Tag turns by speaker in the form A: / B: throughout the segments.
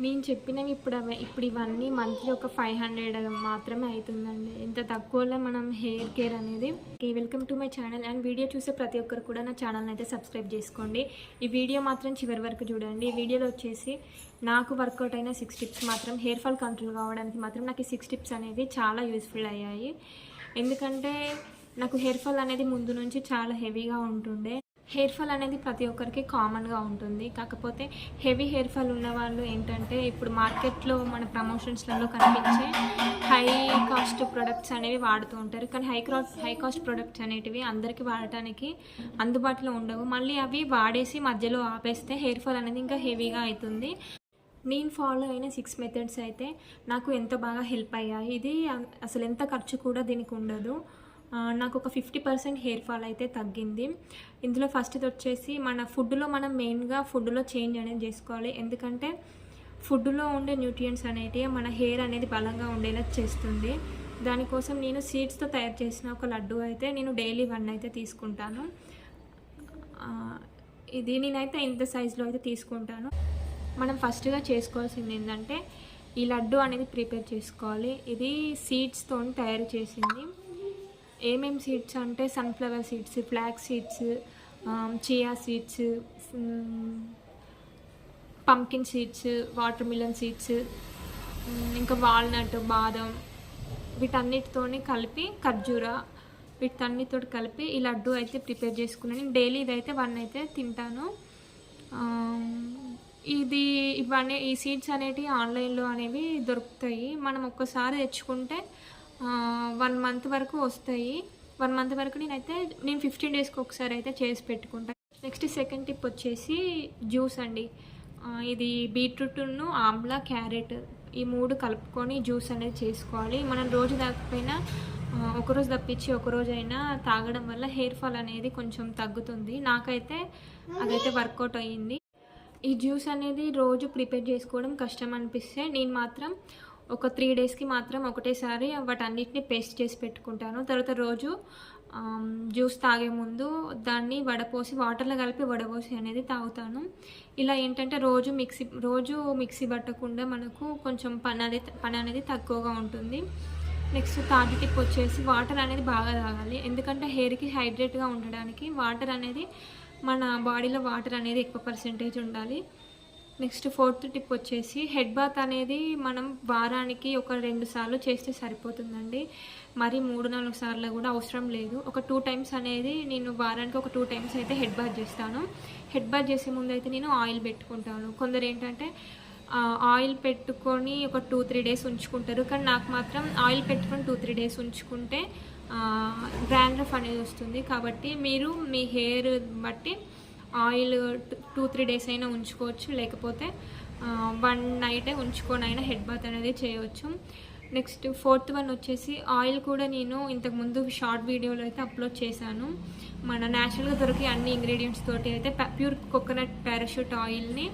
A: నేను చెప్పినవి ఇప్పుడు ఇవన్నీ మంత్లీ ఒక 500 మాత్రమే అవుతుందండి. ఇంత తక్కువలో మనం హెయిర్ కేర్ అనేది. Welcome to my channel. And video చూసే ప్రతి ఒక్కరు కూడా నా ఛానల్ని అయితే సబ్స్క్రైబ్ చేసుకోండి. ఈ వీడియో మాత్రం చివరి వరకు చూడండి. ఈ వీడియోలో వచ్చేసి నాకు వర్కౌట్ అయిన 6 టిప్స్ మాత్రం హెయిర్ ఫాల్ కంట్రోల్ కావడానికి మాత్రం నాకు ఈ 6 టిప్స్ అనేవి చాలా యూస్ఫుల్ అయ్యాయి. ఎందుకంటే నాకు హెయిర్ ఫాల్ అనేది ముందు నుంచి చాలా హెవీగా ఉంటుండే. హెయిర్ ఫాల్ అనేది ప్రతి ఒక్కరికి కామన్గా ఉంటుంది. కాకపోతే హెవీ హెయిర్ ఫాల్ ఉన్న వాళ్ళు ఏంటంటే ఇప్పుడు మార్కెట్లో మన ప్రమోషన్స్లలో కనిపించే హై కాస్ట్ ప్రొడక్ట్స్ అనేవి వాడుతూ ఉంటారు. కానీ హై కాస్ట్ ప్రొడక్ట్స్ అనేటివి అందరికీ వాడటానికి అందుబాటులో ఉండవు. మళ్ళీ అవి వాడేసి మధ్యలో ఆపేస్తే హెయిర్ ఫాల్ అనేది ఇంకా హెవీగా అవుతుంది. నేను ఫాలో అయిన 6 మెథడ్స్ అయితే నాకు ఎంతో బాగా హెల్ప్ అయ్యాయి. ఇది అసలు ఎంత ఖర్చు కూడా దీనికి ఉండదు. నాకు ఒక 50% హెయిర్ ఫాల్ అయితే తగ్గింది. ఇందులో ఫస్ట్ది వచ్చేసి మన ఫుడ్లో మనం మెయిన్గా ఫుడ్లో చేంజ్ అనేది చేసుకోవాలి. ఎందుకంటే ఫుడ్లో ఉండే న్యూట్రియంట్స్ అనేటివి మన హెయిర్ అనేది బలంగా ఉండేలా చేస్తుంది. దానికోసం నేను సీడ్స్తో తయారు చేసిన ఒక లడ్డు అయితే నేను డైలీ 1 అయితే తీసుకుంటాను. ఇది నేనైతే ఇంత సైజులో అయితే తీసుకుంటాను. మనం ఫస్ట్గా చేసుకోవాల్సింది ఏంటంటే ఈ లడ్డు అనేది ప్రిపేర్ చేసుకోవాలి. ఇది సీడ్స్తో తయారు చేసింది. ఏమేమి సీడ్స్ అంటే sunflower seeds, flax seeds, chia seeds, pumpkin seeds, water melon seeds, ఇంకా వాల్నట్, బాదం, వీటన్నిటితో కలిపి ఖర్జూర, వీటన్నిటితో కలిపి ఈ లడ్డు అయితే ప్రిపేర్ చేసుకున్నాను. నేను డైలీ ఇదైతే 1 అయితే తింటాను. ఈ సీడ్స్ అనేటివి ఆన్లైన్లో అనేవి దొరుకుతాయి. మనం ఒక్కసారి తెచ్చుకుంటే 1 మంత్ వరకు వస్తాయి. 1 మంత్ వరకు నేను 15 డేస్కి ఒకసారి అయితే చేసి పెట్టుకుంటాను. నెక్స్ట్ సెకండ్ టిప్ వచ్చేసి జ్యూస్ అండి. ఇది బీట్రూట్ను, ఆమ్లా, క్యారెట్ ఈ 3 కలుపుకొని జ్యూస్ అనేది చేసుకోవాలి. మనం రోజు తాగకపోయినా ఒకరోజు తప్పించి ఒకరోజైనా తాగడం వల్ల హెయిర్ ఫాల్ అనేది కొంచెం తగ్గుతుంది. నాకైతే అదైతే వర్కౌట్ అయ్యింది. ఈ జ్యూస్ అనేది రోజు ప్రిపేర్ చేసుకోవడం కష్టం అనిపిస్తే నేను మాత్రం ఒక 3 డేస్కి మాత్రం ఒకటేసారి వాటన్నిటిని పేస్ట్ చేసి పెట్టుకుంటాను. తర్వాత రోజు జ్యూస్ తాగే ముందు దాన్ని వాటర్లో కలిపి వడపోసి అనేది తాగుతాను. ఇలా ఏంటంటే రోజు మిక్సీ పట్టకుండా మనకు కొంచెం పని అనేది తక్కువగా ఉంటుంది. నెక్స్ట్ థర్డ్ టిప్ వచ్చేసి వాటర్ అనేది బాగా తాగాలి. ఎందుకంటే హెయిర్కి హైడ్రేట్గా ఉండడానికి వాటర్ అనేది మన బాడీలో వాటర్ అనేది ఎక్కువ పర్సెంటేజ్ ఉండాలి. నెక్స్ట్ ఫోర్త్ టిప్ వచ్చేసి హెడ్ బాత్ అనేది మనం వారానికి ఒక 2 సార్లు చేస్తే సరిపోతుందండి. మరి 3-4 సార్లు కూడా అవసరం లేదు. ఒక 2 టైమ్స్ అనేది నేను వారానికి ఒక 2 టైమ్స్ అయితే హెడ్ బాత్ చేస్తాను. హెడ్ బాత్ చేసే ముందు అయితే నేను ఆయిల్ పెట్టుకుంటాను. కొందరు ఏంటంటే ఆయిల్ పెట్టుకొని ఒక 2-3 డేస్ ఉంచుకుంటారు. కానీ నాకు మాత్రం ఆయిల్ పెట్టుకొని 2-3 డేస్ ఉంచుకుంటే డాండ్రఫ్ అనేది వస్తుంది. కాబట్టి మీరు మీ హెయిర్ బట్టి ఆయిల్ 2-3 డేస్ అయినా ఉంచుకోవచ్చు, లేకపోతే 1 నైటే ఉంచుకొనైనా హెడ్ బాత్ అనేది చేయవచ్చు. నెక్స్ట్ ఫోర్త్ వన్ వచ్చేసి ఆయిల్ కూడా నేను ఇంతకుముందు షార్ట్ వీడియోలో అయితే అప్లోడ్ చేశాను. మన న్యాచురల్గా దొరికే అన్ని ఇంగ్రీడియంట్స్ తోటి అయితే ప్యూర్ కోకోనట్ పారాషూట్ ఆయిల్ని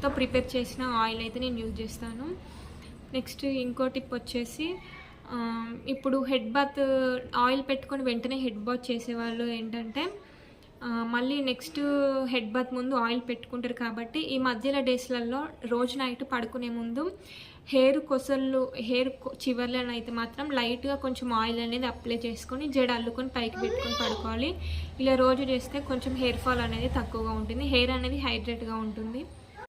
A: తో ప్రిపేర్ చేసిన ఆయిల్ అయితే నేను యూజ్ చేస్తాను. నెక్స్ట్ ఇంకో టిప్ వచ్చేసి ఇప్పుడు హెడ్ బాత్ ఆయిల్ పెట్టుకొని వెంటనే హెడ్ బాత్ చేసేవాళ్ళు ఏంటంటే మళ్ళీ నెక్స్ట్ హెడ్ బాత్ ముందు ఆయిల్ పెట్టుకుంటారు. కాబట్టి ఈ మధ్యలో డేస్లలో రోజు నైట్ పడుకునే ముందు హెయిర్ చివర్లనైతే మాత్రం లైట్గా కొంచెం ఆయిల్ అనేది అప్లై చేసుకొని జడ అల్లుకొని పైకి పెట్టుకొని పడుకోవాలి. ఇలా రోజు చేస్తే కొంచెం హెయిర్ ఫాల్ అనేది తక్కువగా ఉంటుంది, హెయిర్ అనేది హైడ్రేట్గా ఉంటుంది.